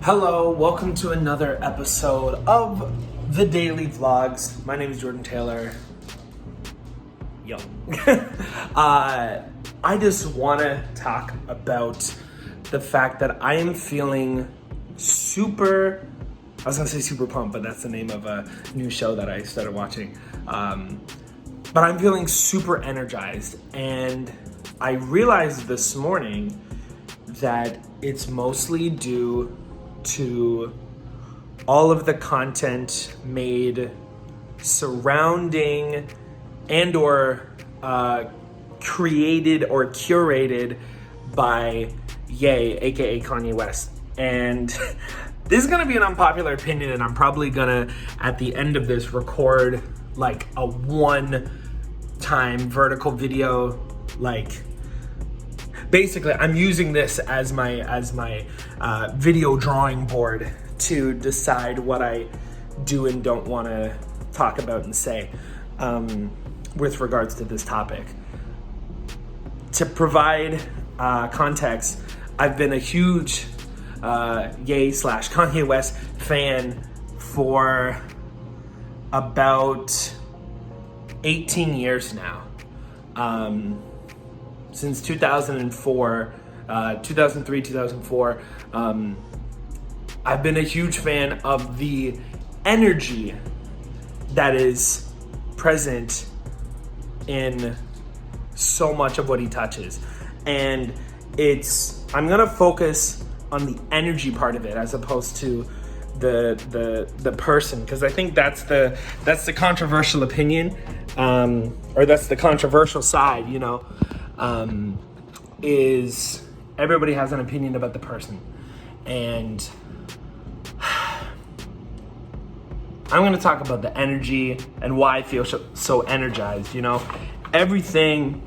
Hello, welcome to another episode of the Daily Vlogs. My name is Jordan Taylor. Yo. I just want to talk about the fact that I am feeling super pumped, but that's the name of a new show that I started watching. But I'm feeling super energized, and I realized this morning that it's mostly due to all of the content made surrounding and or created or curated by Ye, aka Kanye West. And this is gonna be an unpopular opinion, and I'm probably gonna, at the end of this, record like a one-time vertical video. Like, basically, I'm using this as my video drawing board to decide what I do and don't want to talk about and say with regards to this topic. To provide context, I've been a huge Ye/Kanye West fan for about 18 years now. Since 2004, 2003, 2004, I've been a huge fan of the energy that is present in so much of what he touches. And I'm gonna focus on the energy part of it as opposed to the person, because I think that's the controversial opinion, or that's the controversial side, you know. Is everybody has an opinion about the person, and I'm going to talk about the energy and why I feel so energized. You know, everything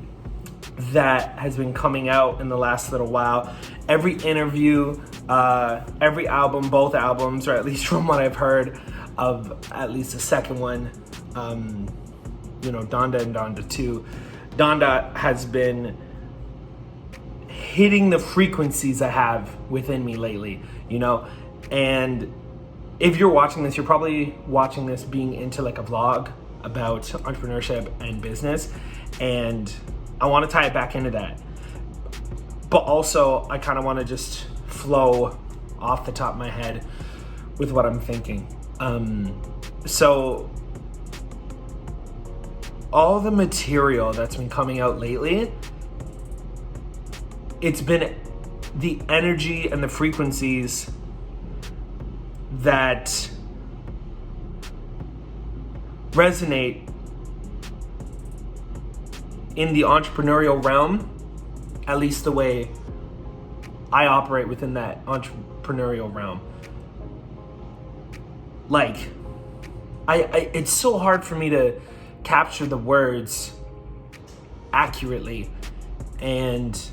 that has been coming out in the last little while, every interview, every album, both albums, or at least from what I've heard of at least the second one, you know, Donda and Donda 2. Donda has been hitting the frequencies I have within me lately, you know? And if you're watching this, you're probably watching this being into like a vlog about entrepreneurship and business. And I want to tie it back into that. But also, I kind of want to just flow off the top of my head with what I'm thinking. So all the material that's been coming out lately, it's been the energy and the frequencies that resonate in the entrepreneurial realm, at least the way I operate within that entrepreneurial realm. Like, it's so hard for me to capture the words accurately, and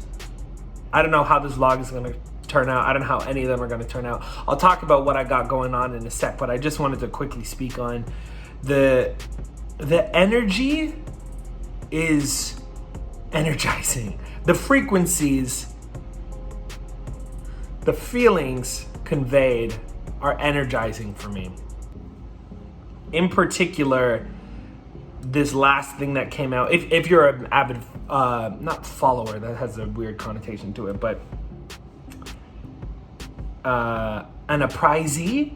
I don't know how this vlog is going to turn out. I don't know how any of them are going to turn out. I'll talk about what I got going on in a sec, but I just wanted to quickly speak on the energy is energizing. The frequencies, the feelings conveyed are energizing for me. In particular, this last thing that came out, if you're an avid, not follower, that has a weird connotation to it, but an apprisee.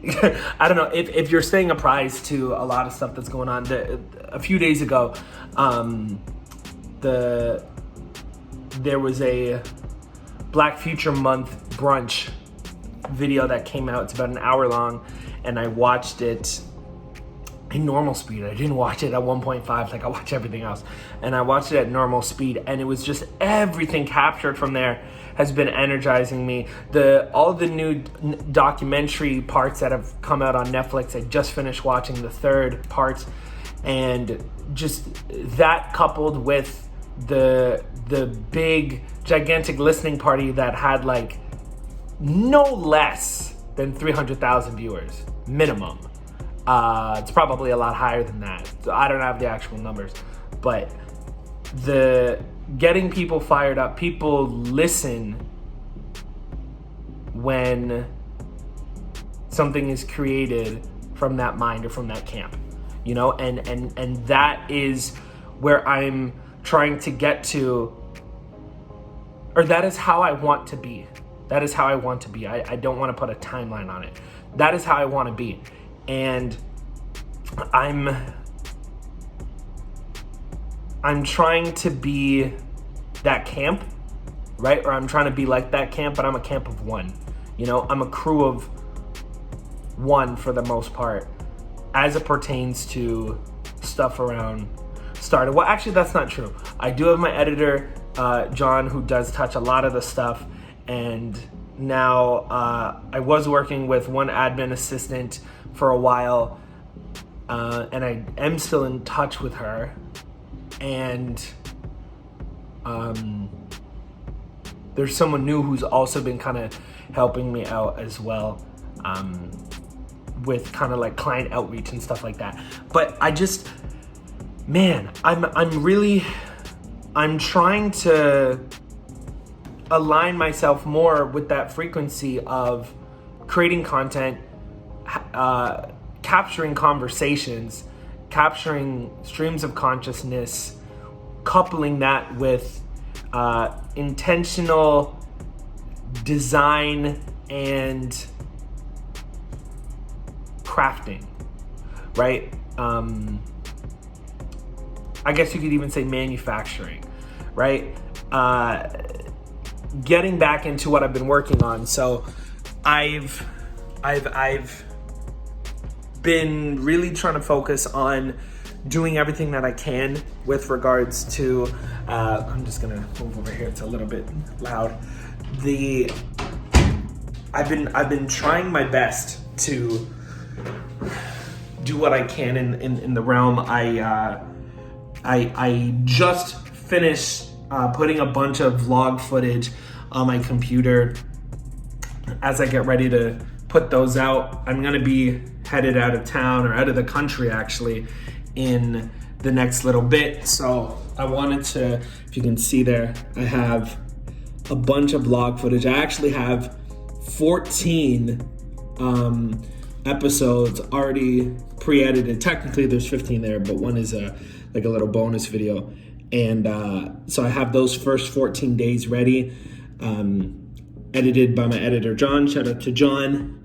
I don't know if you're staying apprised to a lot of stuff that's going on. A few days ago, there was a Black Future Month brunch video that came out. It's about an hour long, and I watched it in normal speed. I didn't watch it at 1.5 like I watch everything else. And I watched it at normal speed, and it was just everything captured from there has been energizing me. All the new documentary parts that have come out on Netflix, I just finished watching the third part, and just that coupled with the big gigantic listening party that had like no less than 300,000 viewers minimum. It's probably a lot higher than that. So I don't have the actual numbers, but the getting people fired up, people listen when something is created from that mind or from that camp, you know, and that is where I'm trying to get to, or that is how I want to be. That is how I want to be. I don't want to put a timeline on it. That is how I want to be. And I'm trying to be that camp, right? Or I'm trying to be like that camp, but I'm a camp of one. You know, I'm a crew of one for the most part, as it pertains to stuff around STARTA. Well, actually, that's not true. I do have my editor, John, who does touch a lot of the stuff. And now I was working with one admin assistant for a while, and I am still in touch with her. And there's someone new who's also been kind of helping me out as well, with kind of like client outreach and stuff like that. But I just, man, I'm trying to align myself more with that frequency of creating content, capturing conversations, capturing streams of consciousness, coupling that with intentional design and crafting, right? I guess you could even say manufacturing, right? Getting back into what I've been working on. So I've been really trying to focus on doing everything that I can with regards to, I'm just gonna move over here, it's a little bit loud. I've been trying my best to do what I can in the realm. I just finished putting a bunch of vlog footage on my computer. As I get ready to put those out, I'm gonna be headed out of town, or out of the country actually, in the next little bit. So I wanted to, if you can see there, I have a bunch of vlog footage. I actually have 14 episodes already pre-edited. Technically there's 15 there, but one is like a little bonus video. And so I have those first 14 days ready, edited by my editor, John. Shout out to John.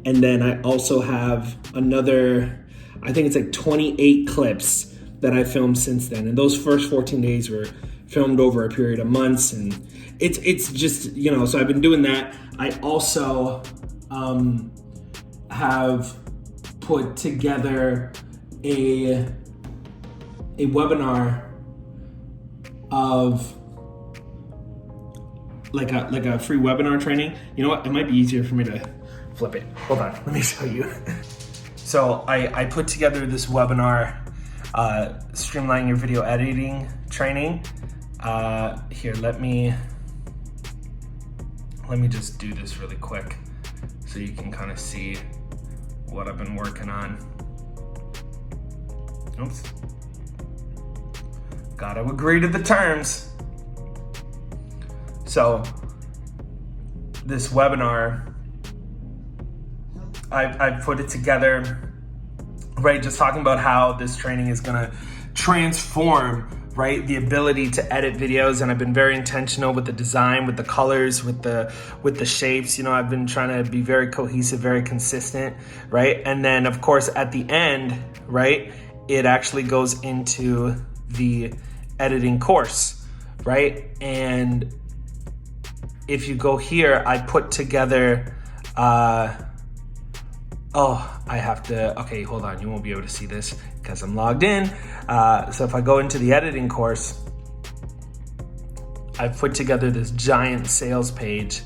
And then I also have another, I think it's like 28 clips that I filmed since then. And those first 14 days were filmed over a period of months. And it's just, you know, so I've been doing that. I also have put together a webinar of like a free webinar training. You know what? It might be easier for me to flip it. Hold on, let me show you. So I put together this webinar, streamlining your video editing training. Here, let me just do this really quick so you can kind of see what I've been working on. Oops. Gotta agree to the terms. So this webinar, I've put it together, right? Just talking about how this training is gonna transform, right, the ability to edit videos. And I've been very intentional with the design, with the colors, with the shapes. You know, I've been trying to be very cohesive, very consistent, right? And then of course at the end, right, it actually goes into the editing course, right? And if you go here, I put together, okay, hold on, you won't be able to see this because I'm logged in. So if I go into the editing course, I've put together this giant sales page.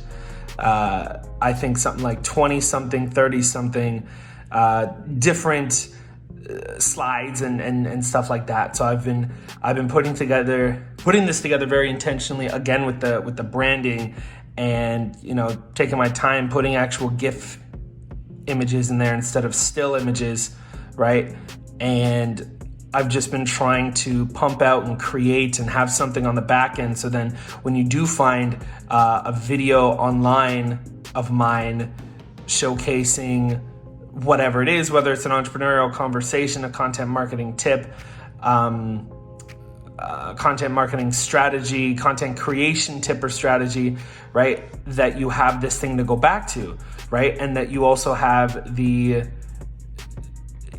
I think something like 20 something, 30 something, different slides and stuff like that. So I've been putting this together very intentionally, again with the branding, and you know, taking my time putting actual GIF images in there instead of still images, right? And I've just been trying to pump out and create and have something on the back end, so then when you do find a video online of mine showcasing whatever it is, whether it's an entrepreneurial conversation, a content marketing tip, content marketing strategy, content creation tip or strategy, right? That you have this thing to go back to, right? And that you also have the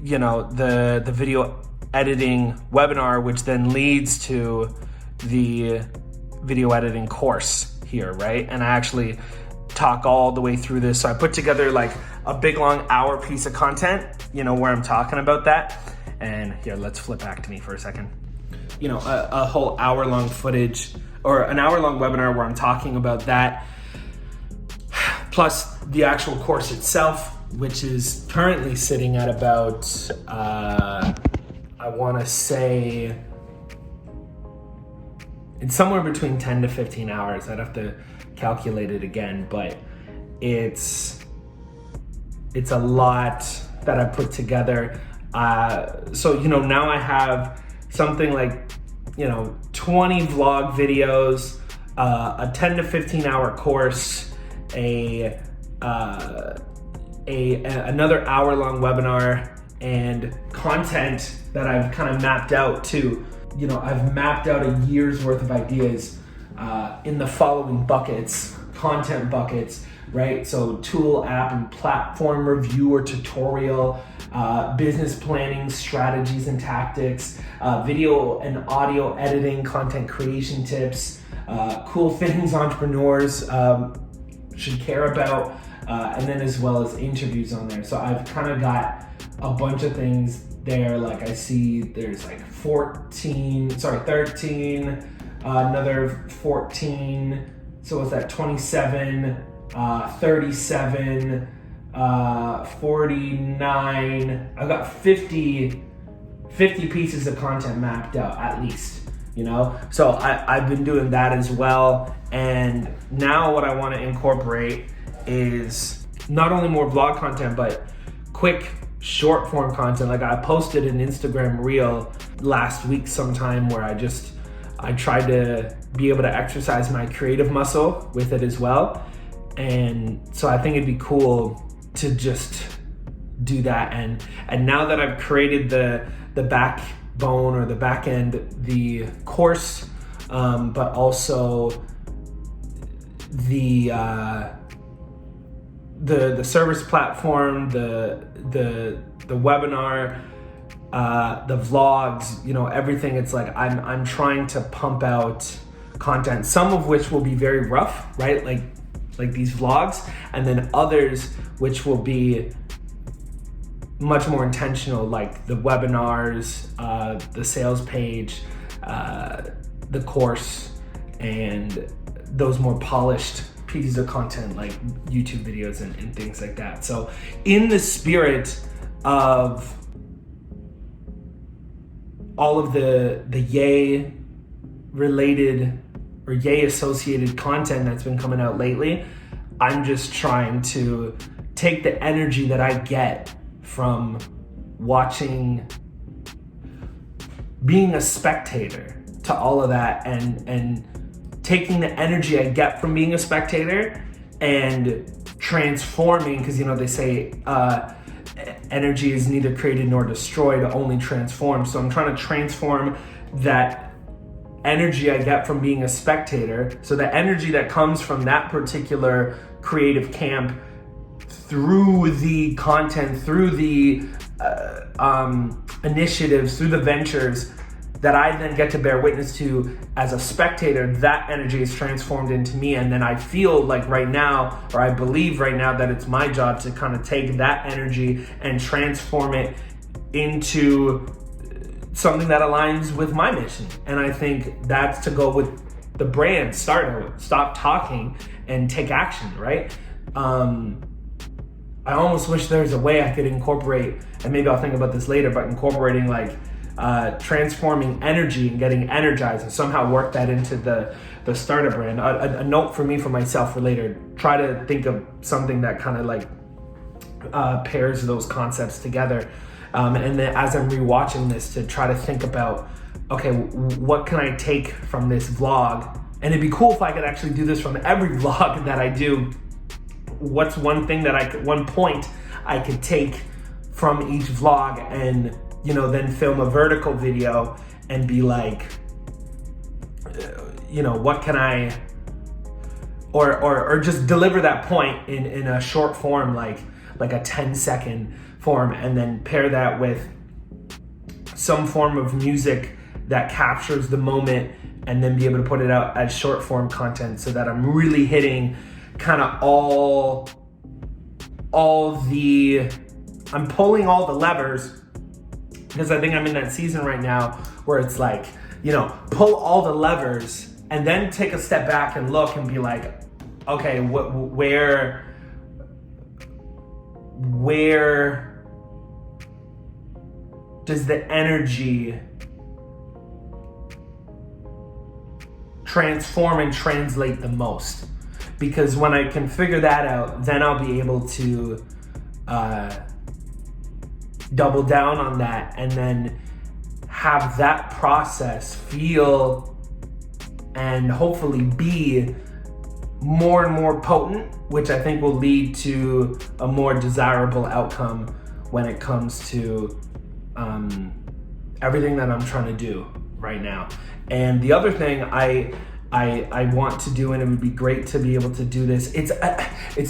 video editing webinar, which then leads to the video editing course here, right? And I actually talk all the way through this. So I put together like a big long hour piece of content, where I'm talking about that. And here, let's flip back to me for a second. A whole hour long footage or an hour long webinar where I'm talking about that, plus the actual course itself, which is currently sitting at about, I want to say it's somewhere between 10 to 15 hours. I'd have to calculate it again, but it's a lot that I put together. So now I have something like 20 vlog videos, a 10 to 15 hour course, another hour long webinar, and content that I've kind of mapped out too. I've mapped out a year's worth of ideas in the following buckets, content buckets, right? So tool, app, and platform review or tutorial, business planning, strategies and tactics, video and audio editing, content creation tips, cool things entrepreneurs should care about, and then as well as interviews on there. So I've kind of got a bunch of things there. Like I see there's like 13, another 14. So what's that? 27, 37, 49. I've got 50 pieces of content mapped out at least, So I've been doing that as well. And now what I want to incorporate is not only more vlog content, but quick short form content. Like I posted an Instagram reel last week sometime where I tried to be able to exercise my creative muscle with it as well. And so I think it'd be cool to just do that. And now that I've created the backbone or the back end, the course, but also the service platform, the webinar, the vlogs, everything. It's like I'm trying to pump out content, some of which will be very rough, right? Like these vlogs, and then others which will be much more intentional, like the webinars, the sales page, the course, and those more polished pieces of content like YouTube videos and things like that. So in the spirit of all of the Yay related or Yay associated content that's been coming out lately, I'm just trying to take the energy that I get from watching, being a spectator to all of that, and taking the energy I get from being a spectator and transforming, because they say energy is neither created nor destroyed, only transformed. So I'm trying to transform that energy I get from being a spectator, so the energy that comes from that particular creative camp, through the content, through the initiatives, through the ventures that I then get to bear witness to as a spectator, that energy is transformed into me. And then I feel like right now, or I believe right now, that it's my job to kind of take that energy and transform it into something that aligns with my mission. And I think that's to go with the brand, STARTA, stop talking and take action, right? I almost wish there was a way I could incorporate, and maybe I'll think about this later, but incorporating like transforming energy and getting energized and somehow work that into the STARTA brand. A note for me, for myself, for later, try to think of something that kind of like pairs those concepts together. And then as I'm rewatching this, to try to think about, okay, what can I take from this vlog? And it'd be cool if I could actually do this from every vlog that I do. What's one thing that one point I could take from each vlog and, you know, then film a vertical video and be like, you know, what can I, or just deliver that point in a short form, like a 10-second form, and then pair that with some form of music that captures the moment, and then be able to put it out as short form content, so that I'm really hitting kind of I'm pulling all the levers, because I think I'm in that season right now where it's like, you know, pull all the levers and then take a step back and look and be like, okay, where does the energy transform and translate the most? Because when I can figure that out, then I'll be able to double down on that, and then have that process feel and hopefully be more and more potent, which I think will lead to a more desirable outcome when it comes to everything that I'm trying to do right now. And the other thing I want to do, and it would be great to be able to do this, it's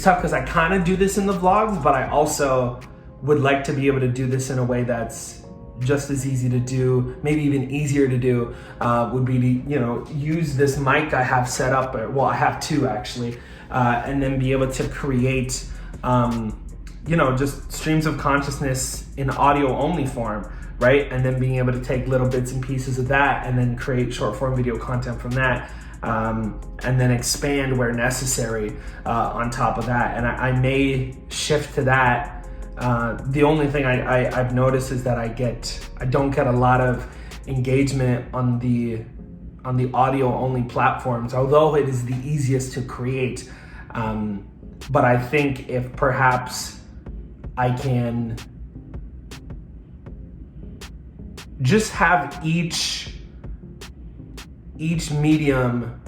tough because I kind of do this in the vlogs, but I also would like to be able to do this in a way that's just as easy to do, maybe even easier to do, would be to, you know, use this mic I have set up, well, I have two actually, and then be able to create, you know, just streams of consciousness in audio only form, right? And then being able to take little bits and pieces of that and then create short form video content from that, and then expand where necessary on top of that. And I may shift to that. The only thing I've noticed is that I don't get a lot of engagement on the audio only platforms, although it is the easiest to create. But I think if perhaps I can just have each medium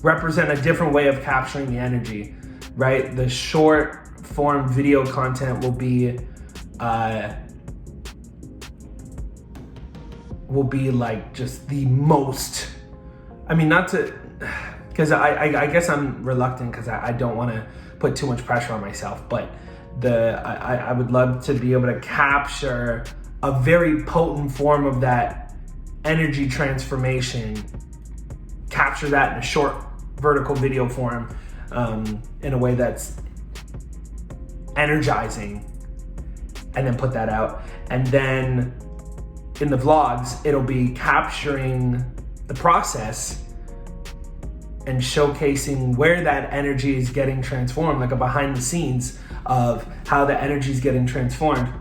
represent a different way of capturing the energy, right? The short form video content will be like just the most, I mean, not to, because I guess I'm reluctant because I don't want to put too much pressure on myself, but I would love to be able to capture a very potent form of that energy transformation, capture that in a short vertical video form, in a way that's energizing, and then put that out. And then in the vlogs, it'll be capturing the process and showcasing where that energy is getting transformed, like a behind the scenes of how the energy is getting transformed.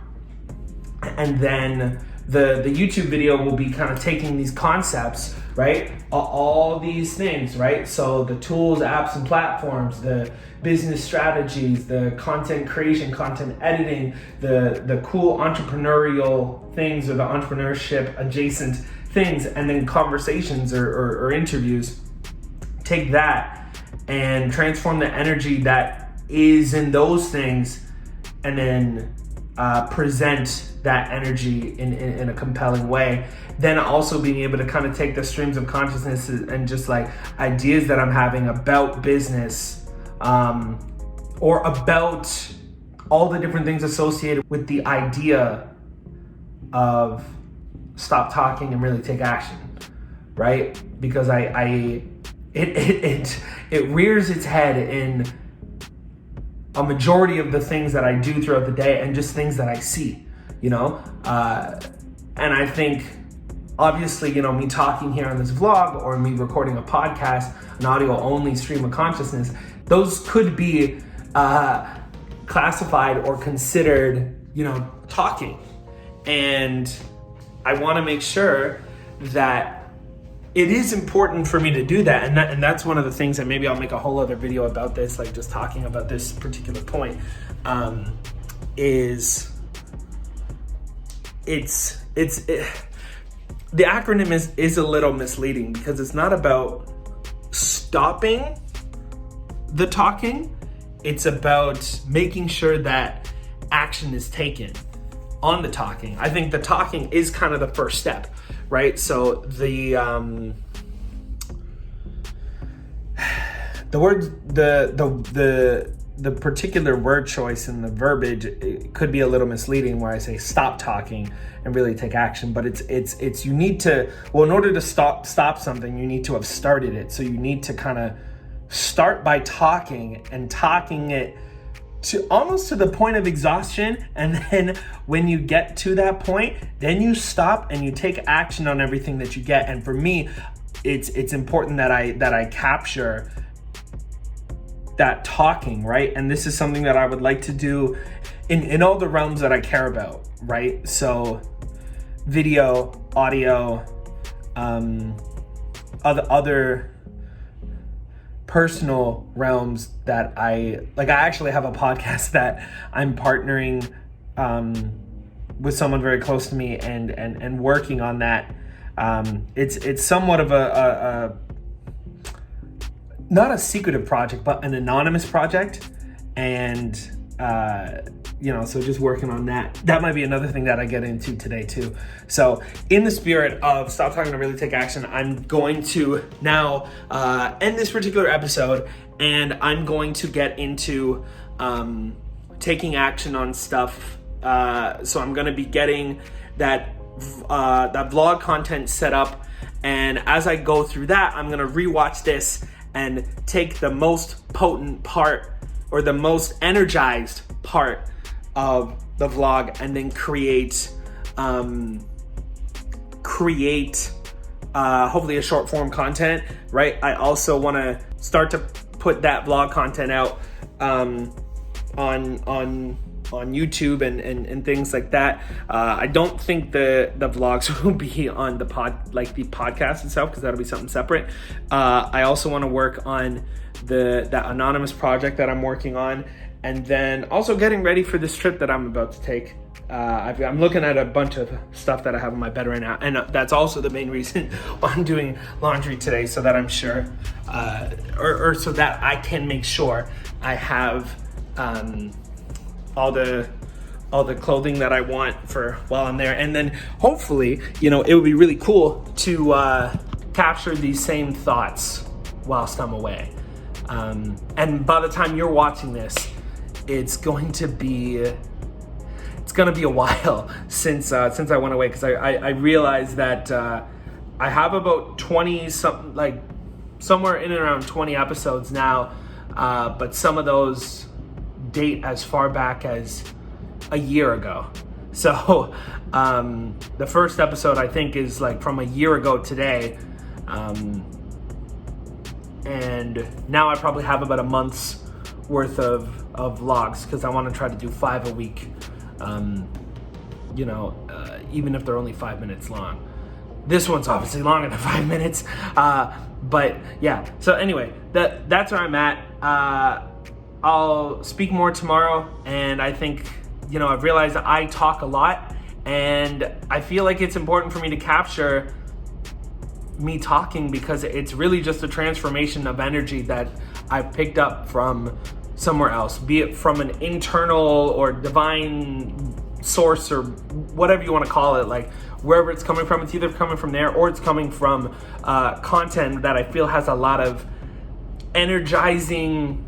And then the YouTube video will be kind of taking these concepts, right? All these things, right? So the tools, apps, and platforms, the business strategies, the content creation, content editing, the cool entrepreneurial things, or the entrepreneurship adjacent things, and then conversations or interviews. Take that and transform the energy that is in those things, and then present that energy in a compelling way. Then also being able to kind of take the streams of consciousness and just like ideas that I'm having about business, or about all the different things associated with the idea of stop talking and really take action, right? Because it rears its head in a majority of the things that I do throughout the day, and just things that I see, you know? And I think, obviously, you know, me talking here on this vlog, or me recording a podcast, an audio only stream of consciousness, those could be classified or considered, you know, talking. And I wanna make sure that it is important for me to do that. And that's one of the things that maybe I'll make a whole other video about this, like just talking about this particular point, is the acronym is a little misleading, because it's not about stopping the talking, it's about making sure that action is taken on the talking. I think the talking is kind of the first step, right? So the particular word choice and the verbiage, it could be a little misleading where I say stop talking and really take action, but it's you need to, well, in order to stop something, you need to have started it. So you need to kind of start by talking it to almost to the point of exhaustion, and then when you get to that point, then you stop and you take action on everything that you get. And for me, it's important that I capture that talking, right? And this is something that I would like to do in all the realms that I care about, right? So video, audio, other personal realms that I actually have a podcast that I'm partnering with someone very close to me and working on that. It's somewhat of a not a secretive project, but an anonymous project. And, so just working on that. That might be another thing that I get into today too. So in the spirit of stop talking to really take action, I'm going to now end this particular episode, and I'm going to get into taking action on stuff. So I'm going to be getting that vlog content set up. And as I go through that, I'm going to rewatch this and take the most potent part or the most energized part of the vlog and then create hopefully a short form content, right? I also want to start to put that vlog content out on YouTube and things like that. I don't think the vlogs will be on the podcast itself, because that'll be something separate. I also want to work on that anonymous project that I'm working on, and then also getting ready for this trip that I'm about to take. I'm looking at a bunch of stuff that I have in my bed right now, and that's also the main reason why I'm doing laundry today, so that I'm sure, or so that I can make sure I have all the clothing that I want for while I'm there. And then hopefully, it would be really cool to capture these same thoughts whilst I'm away. And by the time you're watching this, it's going to be a while since I went away, because I realized that I have about 20 something, like somewhere in and around 20 episodes now, but some of those date as far back as a year ago. So the first episode, I think, is like from a year ago today, and now I probably have about a month's worth of vlogs, because I want to try to do 5 a week, even if they're only 5 minutes long. This one's obviously longer than 5 minutes, but yeah. So anyway, that's where I'm at. I'll speak more tomorrow, and I think, I've realized that I talk a lot, and I feel like it's important for me to capture me talking, because it's really just a transformation of energy that I've picked up from somewhere else, be it from an internal or divine source or whatever you want to call it, like wherever it's coming from. It's either coming from there or it's coming from content that I feel has a lot of energizing,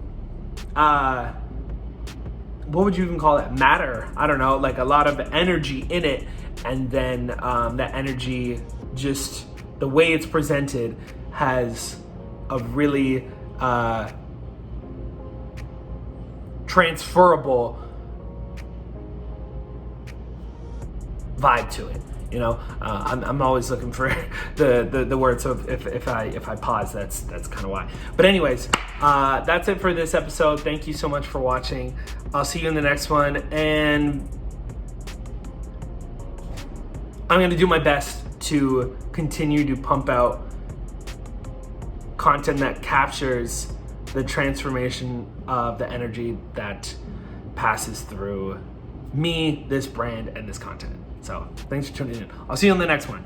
what would you even call it? Matter. I don't know, like a lot of energy in it. And then that energy, just the way it's presented, has a really transferable vibe to it. I'm always looking for the word. So if I pause, that's kind of why. But anyways, that's it for this episode. Thank you so much for watching. I'll see you in the next one, and I'm going to do my best to continue to pump out content that captures the transformation of the energy that passes through me, this brand, and this content. So thanks for tuning in. I'll see you on the next one.